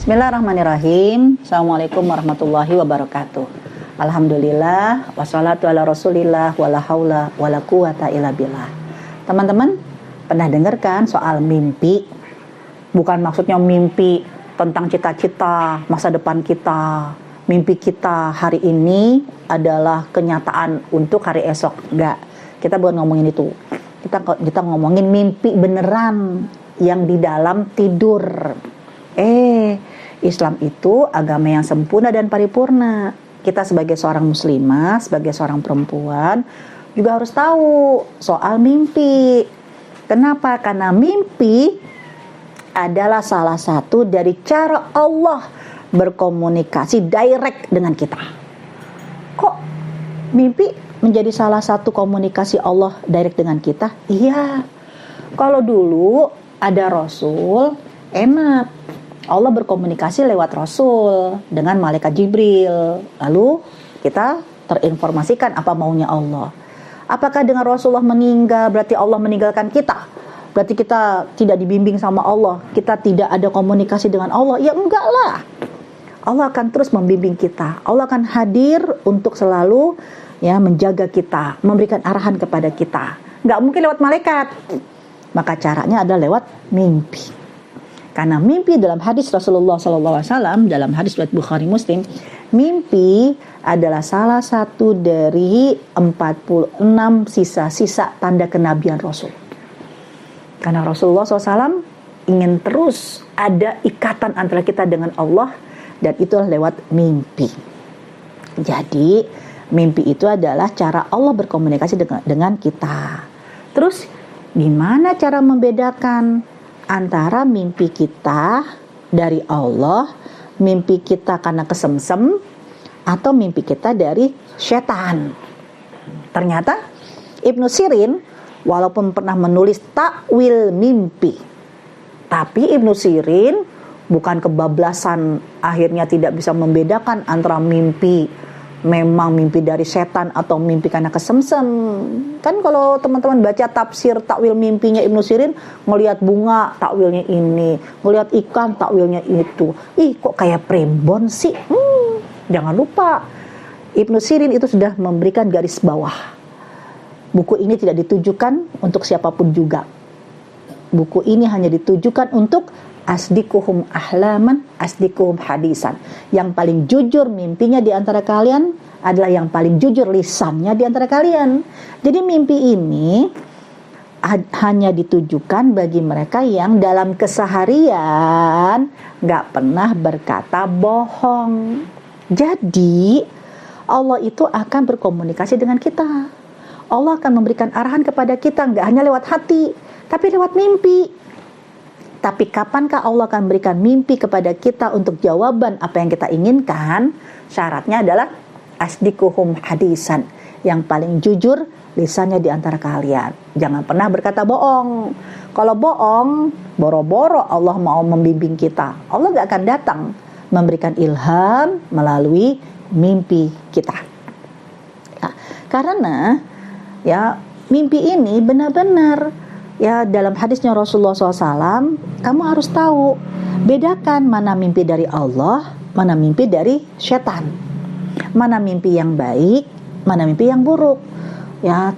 Bismillahirrahmanirrahim. Assalamualaikum warahmatullahi wabarakatuh. Alhamdulillah, wassalatu ala rasulillah, wala haula wala quwata illa billah. Teman-teman, pernah dengar kan soal mimpi? Bukan maksudnya mimpi tentang cita-cita masa depan kita. Mimpi kita hari ini adalah kenyataan untuk hari esok. Enggak, kita bukan ngomongin itu. Kita ngomongin mimpi beneran yang di dalam tidur. Islam itu agama yang sempurna dan paripurna. Kita sebagai seorang muslimah, sebagai seorang perempuan juga harus tahu soal mimpi. Kenapa? Karena mimpi adalah salah satu dari cara Allah berkomunikasi direct dengan kita. Kok mimpi menjadi salah satu komunikasi Allah direct dengan kita? Iya. Kalau dulu ada Rasul, enak. Allah berkomunikasi lewat Rasul dengan malaikat Jibril. Lalu kita terinformasikan apa maunya Allah. Apakah dengan Rasulullah meninggal berarti Allah meninggalkan kita? Berarti kita tidak dibimbing sama Allah, kita tidak ada komunikasi dengan Allah? Ya enggak lah. Allah akan terus membimbing kita. Allah akan hadir untuk selalu menjaga kita, memberikan arahan kepada kita. Enggak mungkin lewat malaikat. Maka caranya adalah lewat mimpi. Karena mimpi dalam hadis Rasulullah SAW, dalam hadis riwayat Bukhari Muslim, mimpi adalah salah satu dari 46 sisa-sisa tanda kenabian Rasul. Karena Rasulullah SAW ingin terus ada ikatan antara kita dengan Allah, dan itulah lewat mimpi. Jadi mimpi itu adalah cara Allah berkomunikasi dengan kita. Terus gimana cara membedakan antara mimpi kita dari Allah, mimpi kita karena kesemsem, atau mimpi kita dari setan? Ternyata Ibnu Sirin walaupun pernah menulis takwil mimpi, tapi Ibnu Sirin bukan kebablasan akhirnya tidak bisa membedakan antara mimpi memang mimpi dari setan atau mimpi karena kesemsem. Kan kalau teman-teman baca tafsir takwil mimpinya Ibnu Sirin, ngelihat bunga takwilnya ini, ngelihat ikan takwilnya itu. Kok kayak primbon sih? Jangan lupa Ibnu Sirin itu sudah memberikan garis bawah. Buku ini tidak ditujukan untuk siapapun juga. Buku ini hanya ditujukan untuk asdikuhum ahlaman, asdikuhum hadisan. Yang paling jujur mimpinya di antara kalian adalah yang paling jujur lisannya di antara kalian. Jadi mimpi ini hanya ditujukan bagi mereka yang dalam keseharian gak pernah berkata bohong. Jadi Allah itu akan berkomunikasi dengan kita. Allah akan memberikan arahan kepada kita, gak hanya lewat hati, tapi lewat mimpi. Tapi kapankah Allah akan berikan mimpi kepada kita untuk jawaban apa yang kita inginkan? Syaratnya adalah asdikuhum hadisan, yang paling jujur lisannya di antara kalian. Jangan pernah berkata bohong. Kalau bohong, boro-boro Allah mau membimbing kita, Allah gak akan datang memberikan ilham melalui mimpi kita. Nah, karena mimpi ini benar-benar dalam hadisnya Rasulullah SAW, kamu harus tahu, bedakan mana mimpi dari Allah, mana mimpi dari setan, mana mimpi yang baik, mana mimpi yang buruk.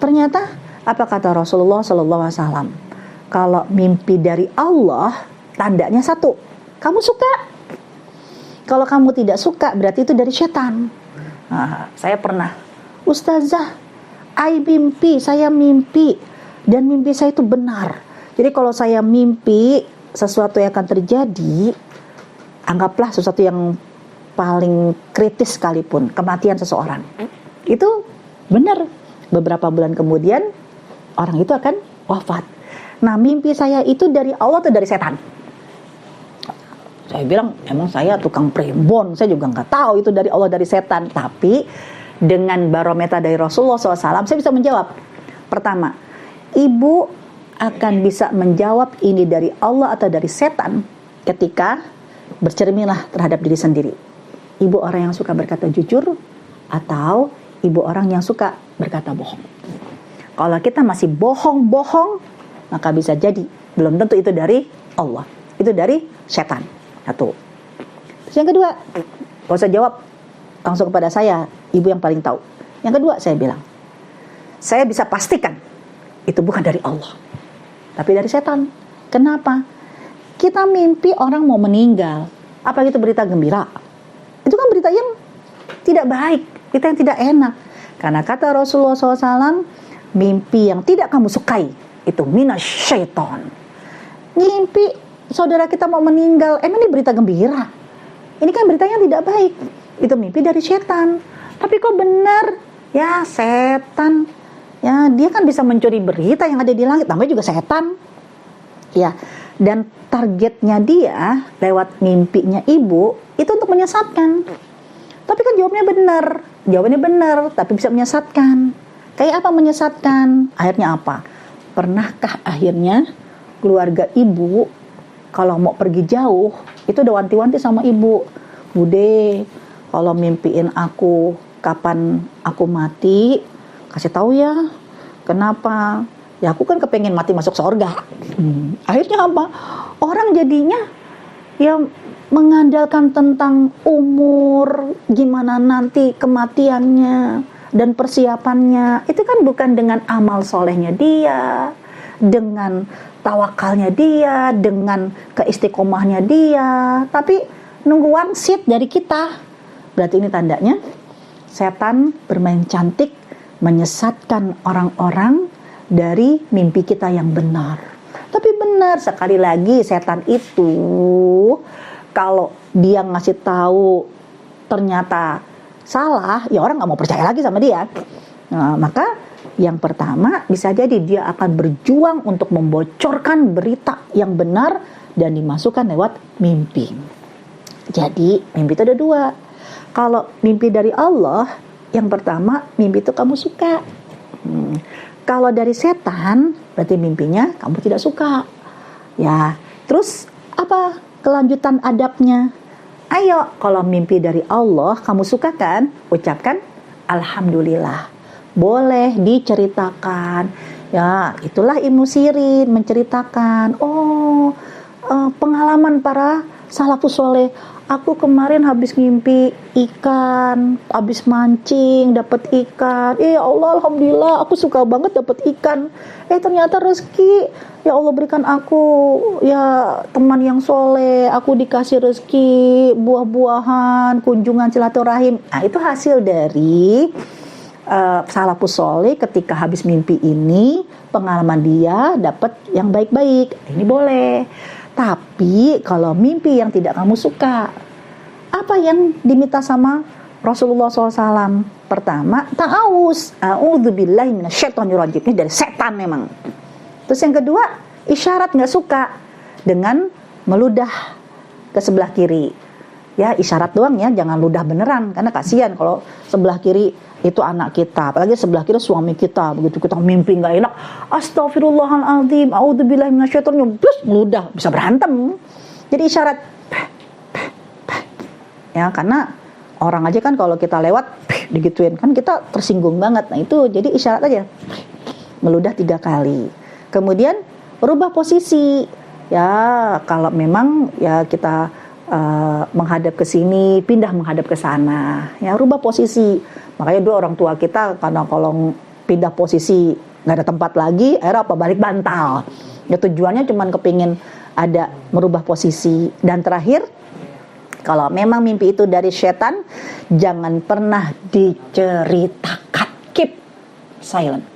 Ternyata apa kata Rasulullah SAW? Kalau mimpi dari Allah, tandanya satu, kamu suka. Kalau kamu tidak suka, berarti itu dari setan. Saya pernah, Ustazah, saya mimpi dan mimpi saya itu benar. Jadi kalau saya mimpi sesuatu yang akan terjadi, anggaplah sesuatu yang paling kritis sekalipun, kematian seseorang, itu benar. Beberapa bulan kemudian orang itu akan wafat. Nah, mimpi saya itu dari Allah atau dari setan? Saya bilang, emang saya tukang primbon, saya juga nggak tahu itu dari Allah dari setan. Tapi dengan barometer dari Rasulullah SAW, saya bisa menjawab. Pertama, ibu akan bisa menjawab ini dari Allah atau dari setan ketika bercerminlah terhadap diri sendiri. Ibu orang yang suka berkata jujur atau ibu orang yang suka berkata bohong. Kalau kita masih bohong-bohong, maka bisa jadi belum tentu itu dari Allah, itu dari setan. Satu. Terus yang kedua, gak usah jawab langsung kepada saya, ibu yang paling tahu. Yang kedua saya bilang, saya bisa pastikan itu bukan dari Allah, tapi dari setan. Kenapa? Kita mimpi orang mau meninggal, apalagi itu berita gembira, itu kan berita yang tidak baik, berita yang tidak enak. Karena kata Rasulullah SAW, mimpi yang tidak kamu sukai itu minasyaiton. Mimpi saudara kita mau meninggal, emang ini berita gembira? Ini kan berita yang tidak baik, itu mimpi dari setan. Tapi kok benar? Ya setan, ya dia kan bisa mencuri berita yang ada di langit, namanya juga setan. Ya, dan targetnya dia lewat mimpinya ibu itu untuk menyesatkan. Tapi kan jawabannya benar, tapi bisa menyesatkan. Kayak apa menyesatkan? Akhirnya apa? Pernahkah akhirnya keluarga ibu kalau mau pergi jauh itu udah wanti-wanti sama ibu, Bude, kalau mimpiin aku kapan aku mati, kasih tahu ya. Kenapa? Ya aku kan kepengen mati masuk surga. Akhirnya apa? Orang jadinya ya mengandalkan tentang umur, gimana nanti kematiannya dan persiapannya. Itu kan bukan dengan amal solehnya dia, dengan tawakalnya dia, dengan keistiqomahnya dia, tapi nunggu wangsit dari kita. Berarti ini tandanya setan bermain cantik menyesatkan orang-orang dari mimpi kita yang benar. Tapi benar, sekali lagi setan itu kalau dia ngasih tahu ternyata salah, ya orang nggak mau percaya lagi sama dia. Nah, maka yang pertama bisa jadi dia akan berjuang untuk membocorkan berita yang benar dan dimasukkan lewat mimpi. Jadi mimpi itu ada dua. Kalau mimpi dari Allah, yang pertama mimpi itu kamu suka. Kalau dari setan, berarti mimpinya kamu tidak suka. Ya, terus apa kelanjutan adabnya? Ayo, kalau mimpi dari Allah kamu suka kan? Ucapkan alhamdulillah. Boleh diceritakan. Ya, itulah Ibnu Sirin menceritakan. Pengalaman para salafus soleh. Aku kemarin habis mimpi ikan, habis mancing dapat ikan. Ya Allah, alhamdulillah, aku suka banget dapat ikan. Ternyata rezeki, ya Allah berikan aku ya teman yang soleh, aku dikasih rezeki buah-buahan, kunjungan silaturahim. Nah, itu hasil dari salafus soleh ketika habis mimpi ini, pengalaman dia dapat yang baik-baik. Ini boleh. Tapi kalau mimpi yang tidak kamu suka, apa yang diminta sama Rasulullah SAW? Pertama, ta'awuz, a'udzubillahi minasyaitonirrajim. Ini dari setan memang. Terus yang kedua, isyarat nggak suka dengan meludah ke sebelah kiri. Ya isyarat doang ya, jangan ludah beneran, karena kasihan kalau sebelah kiri itu anak kita, apalagi sebelah kiri suami kita. Begitu kita mimpi nggak enak, astagfirullahaladzim, a'udzubillahi minasyaitonirrajim, plus meludah, bisa berantem. Jadi isyarat ya, karena orang aja kan kalau kita lewat digituin kan kita tersinggung banget. Nah itu jadi isyarat aja, meludah 3 kali. Kemudian rubah posisi ya, kalau memang ya kita menghadap ke sini, pindah menghadap ke sana, ya rubah posisi. Makanya dulu orang tua kita karena kalau pindah posisi nggak ada tempat lagi, akhirnya apa, balik bantal. Ya tujuannya cuma kepingin ada merubah posisi. Dan terakhir, kalau memang mimpi itu dari setan, jangan pernah diceritakan, keep silent.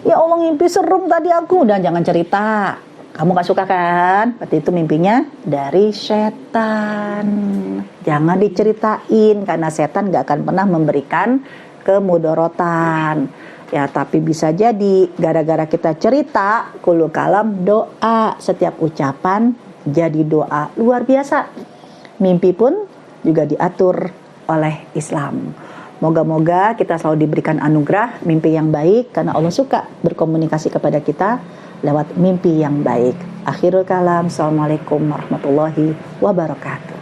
Ya Allah, mimpi serem tadi aku, dan jangan cerita. Kamu gak suka kan? Berarti itu mimpinya dari setan. Jangan diceritain, karena setan gak akan pernah memberikan kemudorotan. Ya, tapi bisa jadi gara-gara kita cerita, kulul kalam doa. Setiap ucapan jadi doa. Luar biasa. Mimpi pun juga diatur oleh Islam. Moga-moga kita selalu diberikan anugerah mimpi yang baik, karena Allah suka berkomunikasi kepada kita lewat mimpi yang baik. Akhirul kalam, assalamualaikum warahmatullahi wabarakatuh.